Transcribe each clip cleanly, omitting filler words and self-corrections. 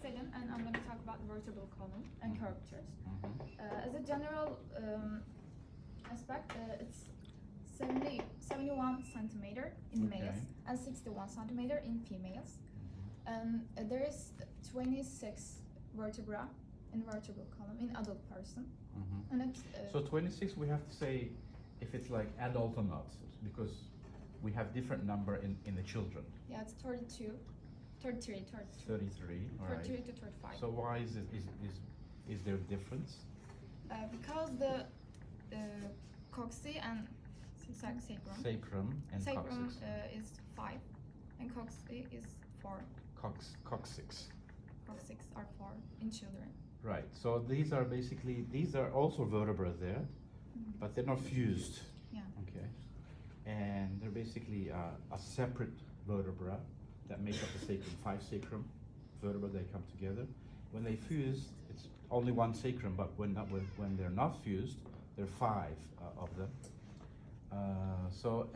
Selim, and I'm going to talk about the vertebral column and curvatures. As a general aspect, it's 71 centimeter in males and 61 centimeter in females. There is 26 vertebra in vertebral column in adult person. And it's, so 26, we have to say if it's like adult or not, because we have different number in the children. Yeah, it's 32, 33, 33, all right. 33 to 35. So why is there a difference? Because the coccyx and Sacrum and coccyx. Is 5 and coccyx is 4. Coccyx. Coccyx are 4 in children. Right, so these are also vertebrae there, but they're not fused. Yeah. Okay. And they're basically a separate vertebra that make up the sacrum, 5 sacrum vertebrae. They come together. When they fuse, it's only 1 sacrum, but when they're not fused, there are 5 of them. So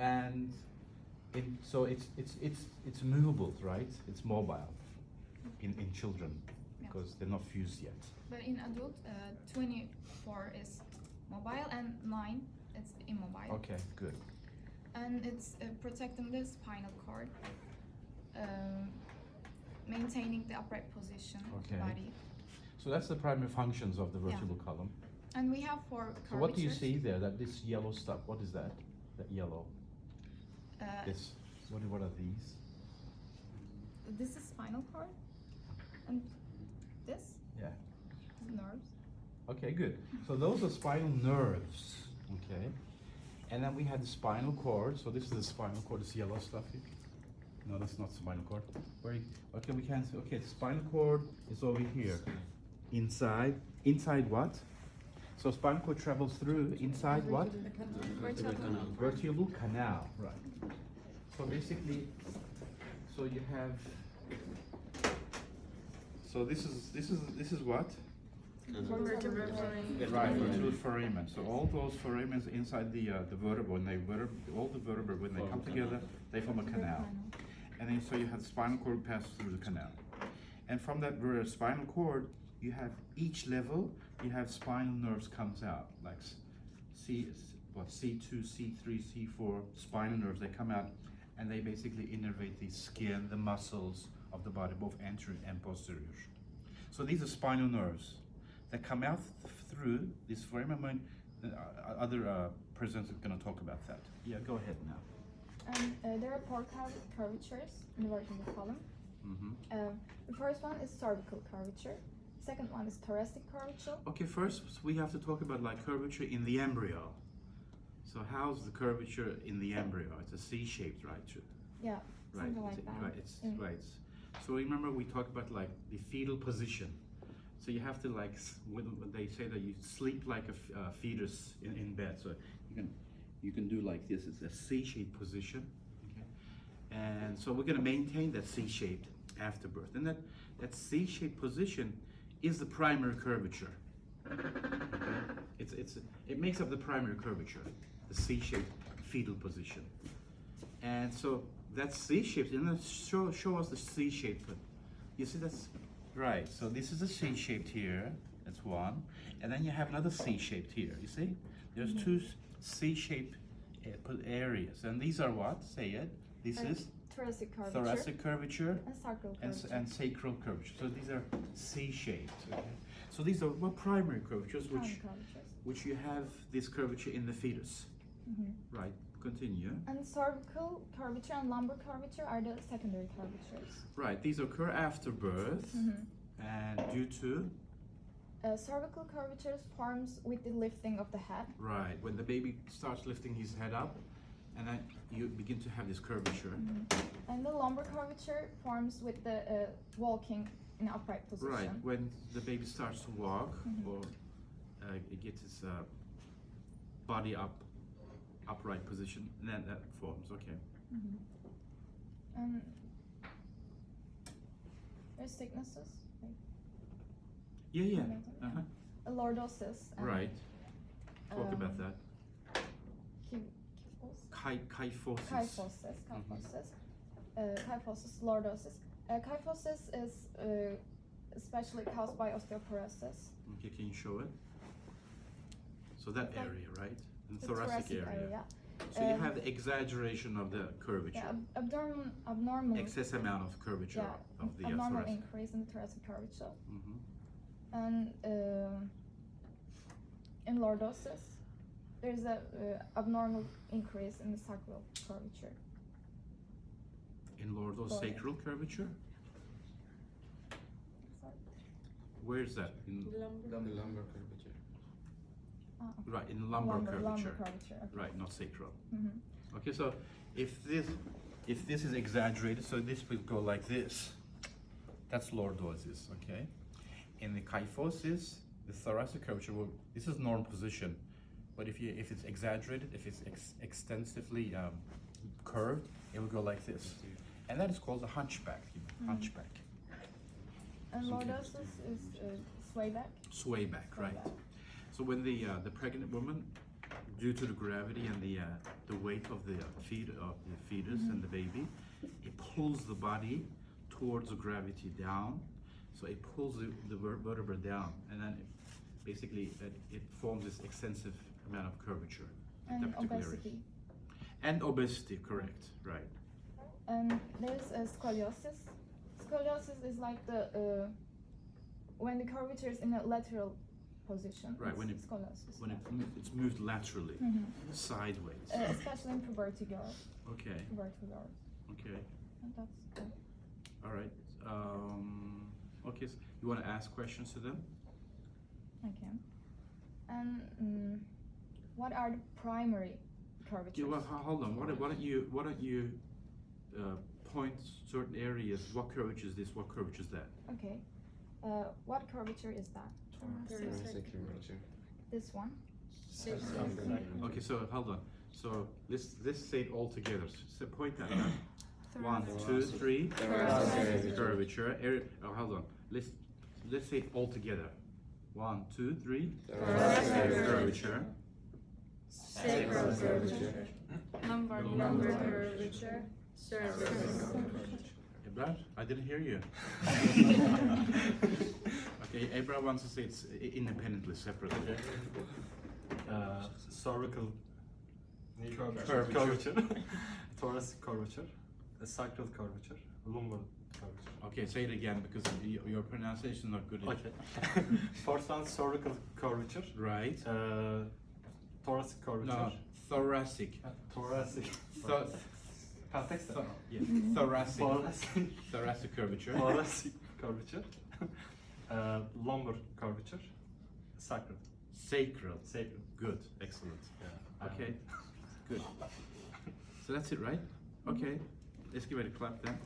it's movable, right? It's mobile in children because they're not fused yet. But in adult, 24 is mobile and 9 is immobile. Okay, good. And it's protecting the spinal cord, maintaining the upright position of the body. So that's the primary functions of the vertebral column. And we have 4 curvatures. So what do you see there? This yellow stuff. What is that? That yellow. This. What are these? This is spinal cord, and this. Yeah. Is nerves. Okay, good. So those are spinal nerves. Okay. And then we had the spinal cord. So this is the spinal cord. This yellow stuff here. No, that's not spinal cord. Okay, we can't see. Okay, the spinal cord is over here. Inside what? So spinal cord travels through inside what? Vertebral canal. Right. So basically, so you have. So this is what? Vertebral foramen. Right, vertebral foramen. So all those foramens inside the vertebra, all the vertebrae when they come together, they form a canal. And then so you have the spinal cord pass through the canal. And from that spinal cord, you have each level, you have spinal nerves comes out, like C2, C3, C4 spinal nerves. They come out and they basically innervate the skin, the muscles of the body, both anterior and posterior. So these are spinal nerves that come out through this foramen. Other presenters are going to talk about that. Yeah, go ahead now. There are 4 curvatures in the vertebral column. The first one is cervical curvature. Second one is thoracic curvature. Okay, first we have to talk about like curvature in the embryo. So how's the curvature in the embryo? It's a C-shaped, right? Yeah, right. Something like that. Right, it's right. So remember we talked about like the fetal position. So you have to like, when they say that you sleep like a fetus in bed. So you can do like this. It's a C-shaped position. Okay. And so we're going to maintain that C-shaped after birth. And that C-shaped position is the primary curvature. Okay. It makes up the primary curvature, the C-shaped fetal position. And so that's C-shaped, and let's show us the C-shaped. You see that's right. So this is a C-shaped here. That's one, and then you have another C-shaped here. You see, there's 2 C-shaped areas, and these are what? Say it. This is thoracic curvature and sacral curvature. So these are C-shaped. Okay? So these are primary curvatures, which you have this curvature in the fetus. Right. Continue. And cervical curvature and lumbar curvature are the secondary curvatures. Right. These occur after birth, and due to. Cervical curvatures forms with the lifting of the head. Right. When the baby starts lifting his head up, and then you begin to have this curvature. And the lumbar curvature forms with the walking in upright position. Right. When the baby starts to walk, or it gets its body upright position, and then that forms. Okay. There's sicknesses. Yeah. Lordosis. Right. Talk about that. Kyphosis. Kyphosis, lordosis. Kyphosis is especially caused by osteoporosis. Okay, can you show it? So that Like area, right? In the The thoracic area. So you have the exaggeration of the curvature. Yeah, abnormal. Excess amount of curvature Yeah, of the abnormal thoracic. increase in the thoracic curvature. Mhm. And in lordosis, there's a abnormal increase in the sacral curvature. In lordosacral curvature? Sorry. Where's that? In, The lumbar curvature. Okay. right, in lumbar curvature. Lumbar curvature. Okay. Right, not sacral. Mm-hmm. Okay, so if this is exaggerated, so this will go like this. That's lordosis, okay? In the kyphosis, the thoracic curvature will, this is normal position, but if it's exaggerated, if it's extensively curved, it will go like this. And that is called a hunchback, hunchback. And Okay. lordosis is sway back. Sway back, Sway right? back. So when the pregnant woman, due to the gravity and the weight of the fetus and the baby, it pulls the body towards the gravity down. So it pulls the vertebra down, and then basically it forms this extensive amount of curvature. at And that particular area. obesity. And obesity, correct, right? And there's a scoliosis. Scoliosis is like the when the curvature is in a lateral position. Right, it's when it- scoliosis. When it's moved laterally, sideways. Especially in puberty girls. Okay, Puberty girls. okay, And that's good. all right. Okay, so you want to ask questions to them? I can. And what are the primary curvatures? Yeah, well, hold on. Why don't you point certain areas? What curvature is this? What curvature is that? Okay. What curvature is that? Thoracic curvature. This one. Okay, so hold on. So let's say it all together. So point that out. 1, 2, 3. Thoracic Curvature. Oh, hold on. Let's say it all together. 1, 2, 3. Thoracic Curvature. Sacral curvature. Lumbar curvature. cervical. Ebrar, I didn't hear you. Okay, Ebrar wants to say it's independently, separately. Cervical Curvature. thoracic curvature, sacral curvature, lumbar curvature. Okay, say it again because your pronunciation is not good. Okay. First one, cervical curvature, Right. thoracic curvature. No, thoracic. Thoracic. Th- Context. yeah, thoracic. Thoracic. Thoracic curvature. Thoracic curvature. Lumbar curvature. Sacral. Sacral. Sacral. Good, excellent. Yeah. Okay, good. So that's it, right? Okay, let's give it a clap then.